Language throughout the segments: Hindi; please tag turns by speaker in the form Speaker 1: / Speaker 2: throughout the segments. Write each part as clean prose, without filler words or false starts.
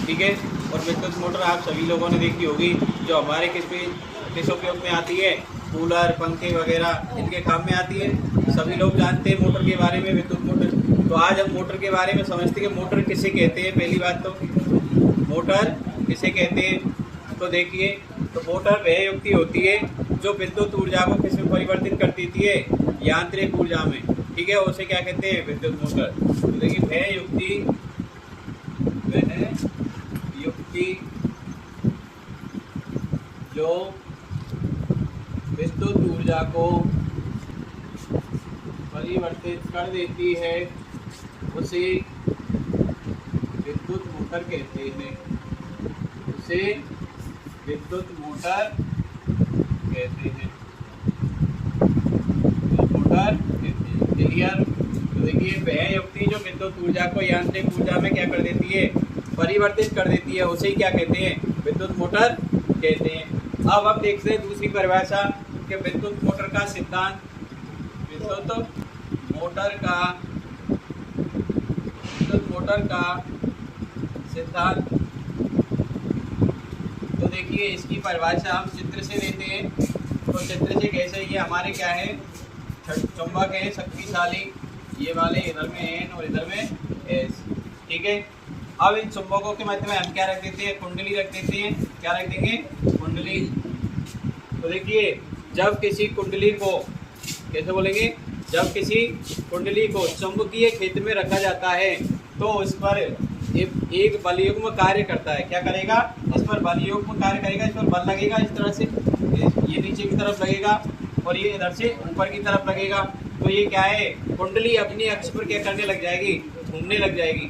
Speaker 1: ठीक है। और विद्युत मोटर आप सभी लोगों ने देखी होगी, जो हमारे किस उपयोग में आती है, कूलर पंखे वगैरह इनके काम में आती है। सभी लोग जानते हैं मोटर के बारे में, विद्युत मोटर। तो आज हम मोटर के बारे में समझते हैं कि मोटर किसे कहते हैं। पहली बात तो मोटर किसे कहते हैं, तो देखिए, तो मोटर वह युक्ति होती है जो विद्युत ऊर्जा को किस में परिवर्तित कर देती है, यांत्रिक ऊर्जा में, ठीक है। उसे क्या कहते हैं, विद्युत मोटर। तो देखिए, वह युक्ति जो विद्युत ऊर्जा को परिवर्तित कर देती है उसे विद्युत मोटर कहते हैं। उसे विद्युत मोटर कहते हैं। Motor clear. तो देखिए, वह युक्ति जो विद्युत ऊर्जा को यांत्रिक ऊर्जा में क्या कर देती है, परिवर्तित कर देती है, उसे ही क्या कहते हैं, विद्युत मोटर कहते हैं। अब हम देखते हैं दूसरी परिभाषा कि विद्युत मोटर का सिद्धांत। विद्युत मोटर का सिद्धांत। तो देखिए, इसकी परिभाषा हम चित्र से लेते हैं। तो चित्र से कैसे, ये हमारे क्या है, चुंबक है शक्तिशाली, ये वाले इधर में N और इधर में S, ठीक है। अब इन चुंबकों के मध्य में हम क्या रख देते हैं, कुंडली रख देते हैं। क्या रख देंगे, कुंडली। तो देखिए, जब किसी कुंडली को, कैसे बोलेंगे, जब किसी कुंडली को चुंबकीय क्षेत्र में रखा जाता है तो उस पर एक बलयुग्म कार्य करता है। क्या करेगा, इस पर बलयुग्म कार्य करेगा, इस पर बल लगेगा, इस तरह से ये नीचे की तरफ लगेगा और ये इधर से ऊपर की तरफ लगेगा। तो ये क्या है, कुंडली अपनी अक्ष पर क्या करने लग जाएगी, घूमने लग जाएगी।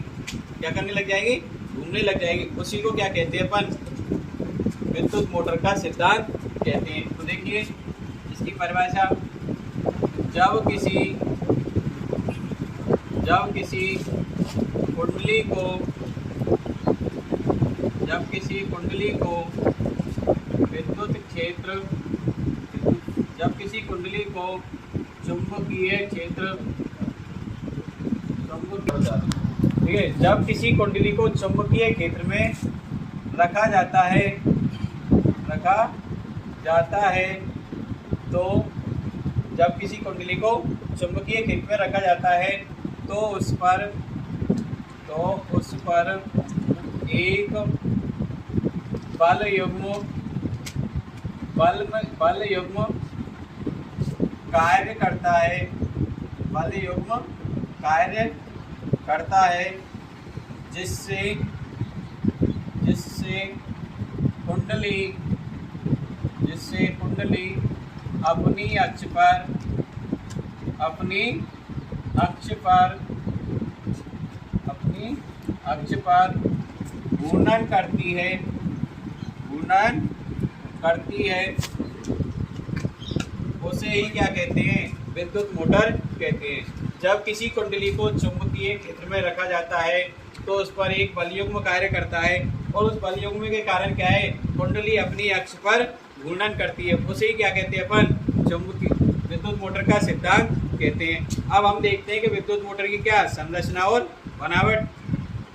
Speaker 1: क्या करने लग जाएगी, घूमने लग जाएगी। उसी को क्या कहते हैं अपन, विद्युत मोटर का सिद्धांत कहते हैं। तो देखिए, इसकी परिभाषा, जब किसी कुंडली को विद्युत क्षेत्र, जब किसी कुंडली को चुंबकीय क्षेत्र, ठीक है, जब किसी कुंडली को चुंबकीय क्षेत्र में रखा जाता है तो जब किसी कुंडली को चुंबकीय क्षेत्र में रखा जाता है तो उस पर एक बल युग्म कार्य करता है, जिससे कुंडली अपनी अक्ष पर घूर्णन करती है, उसे ही क्या कहते हैं, विद्युत मोटर कहते हैं। जब किसी कुंडली को चुंबकीय क्षेत्र में रखा जाता है तो उस पर एक बलयुग्म कार्य करता है और उस बलयुग्म के कारण क्या है, कुंडली अपनी अक्ष पर घूर्णन करती है, उसे ही क्या कहते हैं अपन, चुंबकीय विद्युत मोटर का सिद्धांत कहते हैं। अब हम देखते हैं कि विद्युत मोटर की क्या संरचना और बनावट,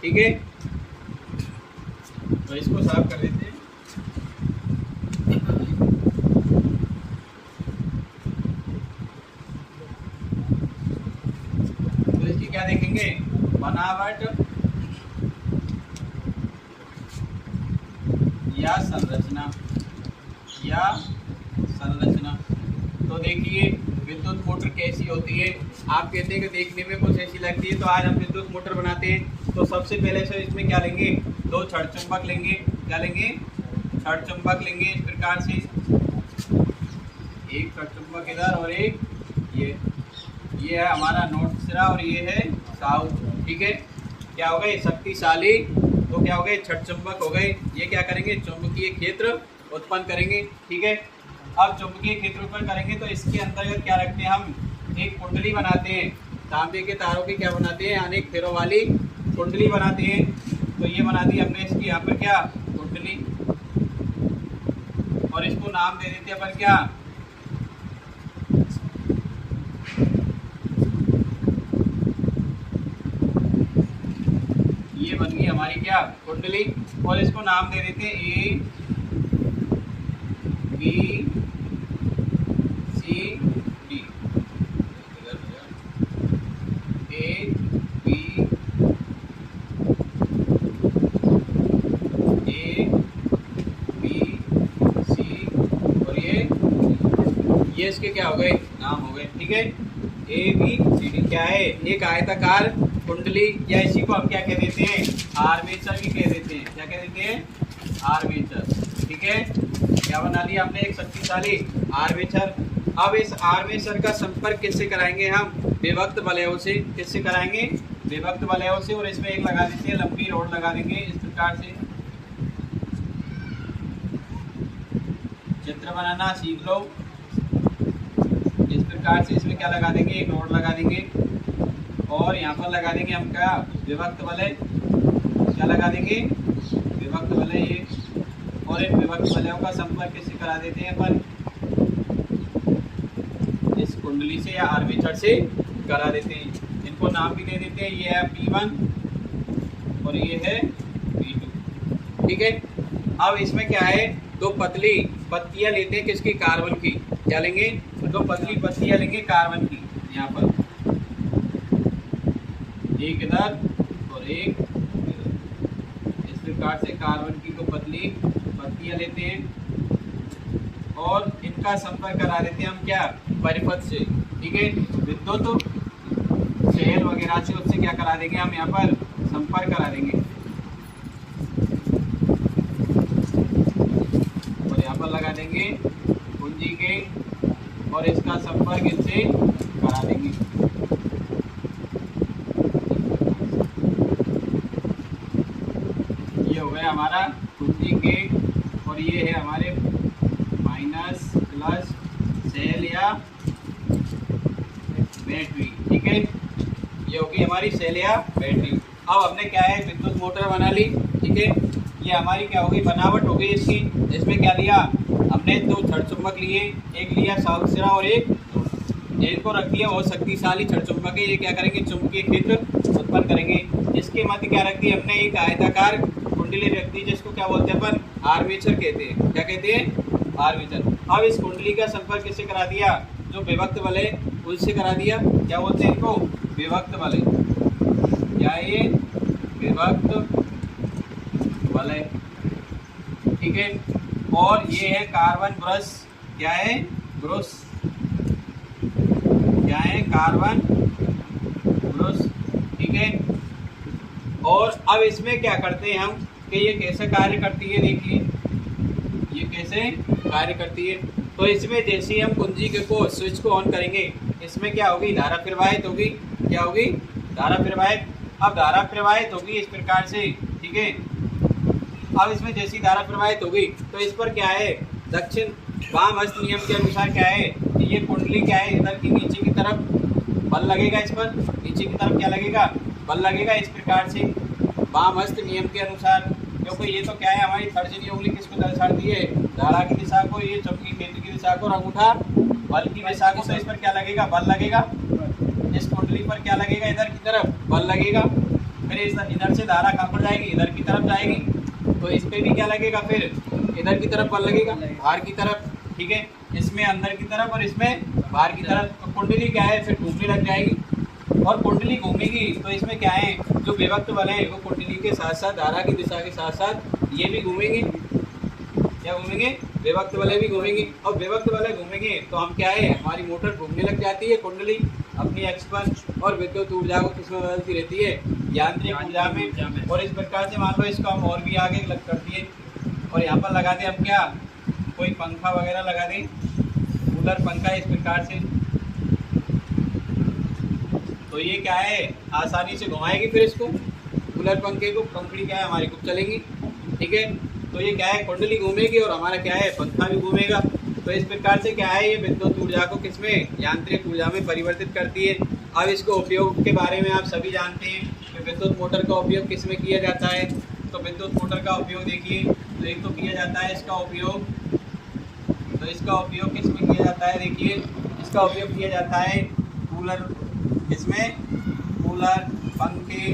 Speaker 1: ठीक है। तो इसको साफ कर देते हैं। तो इसकी क्या देखेंगे, बनावट या संरचना। तो देखिए, विद्युत मोटर कैसी होती है। आप कहते हैं कि देखने में कुछ ऐसी लगती है, तो आज हम विद्युत मोटर बनाते हैं। तो सबसे पहले से इसमें क्या लेंगे, दो छड़ चुंबक लेंगे। क्या लेंगे, छड़ चुंबक लेंगे। इस प्रकार से एक छड़ चुंबक इधर और एक ये है हमारा नॉर्थ सिरा और ये है साउथ, ठीक है। क्या हो गए, शक्तिशाली। तो क्या हो गए, छड़ चुंबक हो गए। ये क्या करेंगे, चुंबकीय क्षेत्र उत्पन्न करेंगे, ठीक है। अब चुंबकीय क्षेत्र उत्पन्न करेंगे तो इसके अंतर्गत क्या रखते हैं, हम एक कुंडली बनाते हैं। तांबे के तारों की क्या बनाते हैं, अनेक फेरों वाली कुंडली बनाते हैं। तो ये बना दी हमने इसकी यहाँ पर क्या, कुंडली, और इसको नाम दे देते हैं अपन क्या, ये ये बन गई हमारी क्या कुंडली। और इसको नाम दे देते हैं A B C D. A B C और ये इसके क्या हो गए नाम हो गए। ठीक है, ए बी सी डी क्या है, एक आयताकार कुंडली, या इसी को हम क्या कह देते हैं आर्मेचर भी कह देते हैं। क्या कह देते हैं आर्मेचर। ठीक है, क्या बना लिया हमने एक शक्तिशाली आर्मेचर। अब इस आर्मेचर का संपर्क किससे कराएंगे हम, विभक्त वलयों से। किससे कराएंगे, विभक्त वलयों से। और इसमें एक लगा देते हैं लंबी रोड लगा देंगे इस प्रकार से। चित्र बनाना सीख लो इस प्रकार से। इसमें क्या लगा देंगे, एक रोड लगा देंगे और यहाँ पर लगा देंगे हम क्या विभक्त वलय। क्या लगा देंगे विभक्त वलय ये। और इन विभक्त वलयों का संपर्क किससे करा देते हैं अपन, इस कुंडली से या आर्मेचर से करा देते हैं। इनको नाम भी दे देते हैं, ये है P1 और ये है P2। ठीक है, अब इसमें क्या है, दो पतली पत्तियां लेते हैं किसकी, कार्बन की। क्या लेंगे, दो पतली पत्तियां लेंगे कार्बन की। यहाँ पर एक इधर और एक इधर, इस प्रकार से कार्बन की दो पतली पत्तियां लेते हैं और इनका संपर्क करा देते हैं हम क्या परिपथ से। ठीक है, विद्युत सेल वगैरह से उससे क्या करा देंगे हम यहाँ पर संपर्क करा देंगे। और यहाँ पर लगा देंगे कुंजी के और इसका संपर्क इनसे करा देंगे। ये हो गया हमारा कुंजी के और ये है हमारे माइनस प्लस सेल या बैटरी। ठीक है, ये होगी हमारी सेल या बैटरी। अब हमने क्या है विद्युत मोटर बना ली। ठीक है, ये हमारी क्या होगी बनावट हो गई इसकी। इसमें क्या लिया हमने, दो छड़ चुंबक लिए, एक लिया सालसिरा और एक को रख दिया और शक्तिशाली छड़ चुंबक है। ये क्या करेंगे चुंबकीय क्षेत्र उत्पन्न करेंगे। इसके मध्य क्या रख दिया हमने, एक आयताकार कुंडली रख दी जिसको क्या बोलते हैं अपन आर्मेचर कहते हैं। क्या कहते हैं आर्मेचर। अब इस कुंडली का संपर्क किससे करा दिया, जो विभक्त वलय उससे करा दिया। क्या बोलते हैं इनको विभक्त वलय। क्या ये विभक्त वलय। ठीक है, और ये है कार्बन ब्रश। क्या है ब्रश, क्या है कार्बन ब्रश। ठीक है, और अब इसमें क्या करते हैं हम कि ये कैसे कार्य करती है, देखिए ये कैसे कार्य करती है। तो इसमें जैसे ही हम कुंजी के को स्विच को ऑन करेंगे, इसमें क्या होगी धारा प्रवाहित होगी। क्या होगी धारा प्रवाहित। अब धारा प्रवाहित होगी इस प्रकार से। ठीक है, अब इसमें जैसी धारा प्रवाहित होगी तो इस पर क्या है दक्षिण वाम हस्त नियम के अनुसार क्या है कि ये कुंडली क्या है इधर की नीचे की तरफ बल लगेगा। इस पर नीचे की तरफ क्या लगेगा बल लगेगा इस प्रकार से वाम हस्त नियम के अनुसार। क्योंकि ये तो क्या है हमारी तर्जनी उंगली किसको दर्शाती है, धारा की दिशा को, ये चुंबकीय क्षेत्र की दिशा को, और अंगूठा बल की दिशा को। तो इस पर क्या लगेगा बल लगेगा, इस कुंडली पर क्या लगेगा इधर की तरफ बल लगेगा। फिर इधर से धारा कहाँ पर जाएगी, इधर की तरफ जाएगी। तो इस पे भी क्या लगेगा, फिर इधर की तरफ बल लगेगा बाहर की तरफ। ठीक है, इसमें अंदर की तरफ और इसमें बाहर की तरफ। तो कुंडली क्या है फिर घूमने लग जाएगी और कुंडली घूमेगी। तो इसमें क्या है जो विभक्त बल है वो कुंडली के साथ साथ धारा की दिशा के साथ साथ ये भी घूमेंगे। क्या घूमेंगे, विभक्त बल भी घूमेंगे। और विभक्त बल घूमेंगे तो हम क्या है हमारी मोटर घूमने लग जाती है कुंडली अपनी अक्ष पर, और विद्युत ऊर्जा को किसमें बदलती रहती है यांत्रिक ऊर्जा में। और इस प्रकार से मान लो इसको हम और भी आगे लग कर दिए और यहाँ पर लगा दें हम क्या कोई पंखा वगैरह लगा दें, कूलर पंखा इस प्रकार से। तो ये क्या है आसानी से घुमाएगी फिर इसको कूलर पंखे को, पंखड़ी क्या है हमारी खूब चलेंगी। ठीक है, तो ये क्या है कुंडली घूमेगी और हमारा क्या है पंखा भी घूमेगा। तो इस प्रकार से क्या है ये विद्युत ऊर्जा को किसमें यांत्रिक ऊर्जा में परिवर्तित करती है। अब इसको उपयोग के बारे में आप सभी जानते हैं कि विद्युत मोटर का उपयोग किस में किया जाता है। तो विद्युत मोटर का उपयोग देखिए तो एक तो किया जाता है इसका उपयोग, तो इसका उपयोग किस में किया जाता है, देखिए इसका उपयोग किया जाता है कूलर, इसमें कूलर पंखे।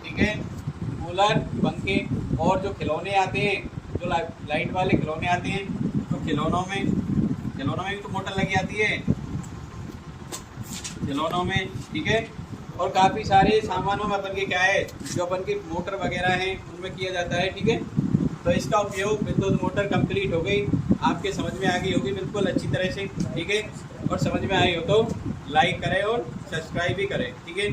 Speaker 1: ठीक है, कूलर, पंखे और जो खिलौने आते हैं, जो लाइट वाले खिलौने आते हैं, तो खिलौनों में भी तो मोटर लगी आती है खिलौनों में, ठीक है। और काफ़ी सारे सामानों में अपन के क्या है, जो अपन की मोटर वगैरह हैं उनमें किया जाता है, ठीक है। तो इसका उपयोग विद्युत मोटर कंप्लीट हो गई, आपके समझ में आ गई होगी बिल्कुल अच्छी तरह से, ठीक है। और समझ में आई हो तो लाइक करें और सब्सक्राइब भी करें, ठीक है।